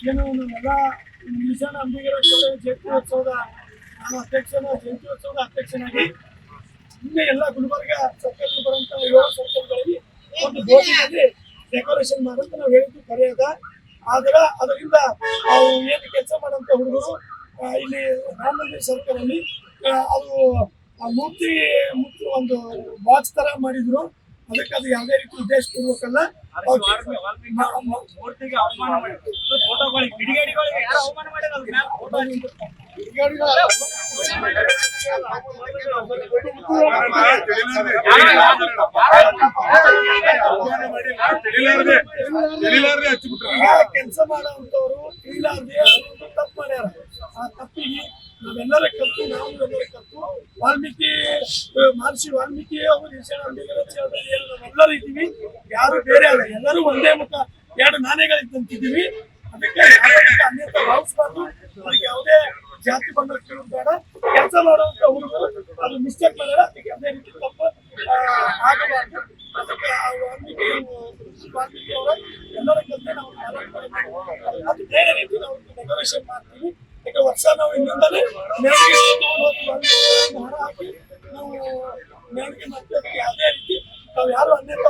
ಏನು ನಾವೆಲ್ಲ ನಿಜಾನ ಅಂಬಿಗರ ಜಯಂತ್ಯೋತ್ಸವದ ನಾನು ಜಯಂತ್ಯೋತ್ಸವದ ಅಧ್ಯಕ್ಷನಾಗಿ ನಿನ್ನೆ ಎಲ್ಲ ಗುಲ್ಬರ್ಗ ಸರ್ಕಲ್ ಬರುವಂತ 7 ಸರ್ಕಲ್ಗಳಲ್ಲಿ ಒಂದು ಬೋರ್ಡಿನಲ್ಲಿ ಡೆಕೋರೇಷನ್ ಮಾಡೋದು ನಾವು ಹೇಳಿದ್ದು ಕರೆಯದ. ಆದ್ರೆ ಅದರಿಂದ ನಾವು ಏನು ಕೆಲಸ ಮಾಡುವಂತ ಹುಡುಗರು ಇಲ್ಲಿ ರಾಮ ಮಂದಿರ ಸರ್ಕಲ್ ಅಲ್ಲಿ ಅದು ಮೂರ್ತಿ ಒಂದು ಬಾಕ್ಸ್ ತರ ಮಾಡಿದ್ರು. ಅದಕ್ಕೆ ಅದು ಯಾವುದೇ ರೀತಿ ಉದ್ದೇಶ ಪೂರ್ವಕಲ್ಲ. ಮೂರ್ತಿಗೆ ಅವಮಾನ ಮಾಡಿದ್ರು. ಫೋಟೋಗಳಿಗೆ ಕಿಡಿಗೇಡಿಗಳಿಗೆ ಯಾರು ಅವಮಾನ ಮಾಡಿದ್ರು? ಕೆಲಸ ಮಾಡುವಂತವ್ರು ತಿಳಿಲಾರ್ದೆ ತಪ್ಪು ಮಾಡ್ಯಾರ. ಆ ತಪ್ಪಿಗೆ ನಾವೆಲ್ಲರ ಕಲ್ತು ಮಹರ್ಷಿ ವಾಲ್ಮೀಕಿ ಅವರು ನಾವೆಲ್ಲರೂ ಇದ್ದೀವಿ. ಯಾರು ಬೇರೆ ಅಲ್ಲ, ಎಲ್ಲರೂ ಒಂದೇ ಮುಖ, 2 ನಾಣ್ಯಗಳಿದ್ದಂತಿದ್ದೀವಿ. ಅದಕ್ಕೆ ಅನ್ಯತ ಭಾವಿಸಬಾರ್ದು. ಅದಕ್ಕೆ ಯಾವುದೇ ಜಾತಿ ಬಂದ ಬೇಡ. ಕೆಲಸ ಮಾಡುವಂತ ಹುಡುಗರು ಅದು ಮಿಸ್ಟೇಕ್ ಮಾಡಿದ್ರೆ ಅದಕ್ಕೆ ಯಾವುದೇ ರೀತಿ ತಪ್ಪು ಆಗಬಾರ್ದು. ಅದಕ್ಕೆ ವಾಲ್ಮೀಕಿ ಅವರ ಎಲ್ಲರ ಕಲ್ತೆ ನಾವು ಅದು ಬೇರೆ ರೀತಿ ನಾವು ಡೆಕೋರೇಷನ್ ಮಾಡ್ತೀವಿ. ಯಾಕೆ ವರ್ಷ ನಾವು ಇನ್ನೊಂದಲೇ ಮೆರವಣಿಗೆ ಹಾರ ಹಾಕಿ ನಾವು ಮೆರವಣಿಗೆ ಮಾಡ್ತೀವಿ. ಅದಕ್ಕೆ ಯಾವುದೇ ರೀತಿ ನಾವು ಯಾರು ಅನ್ಯತ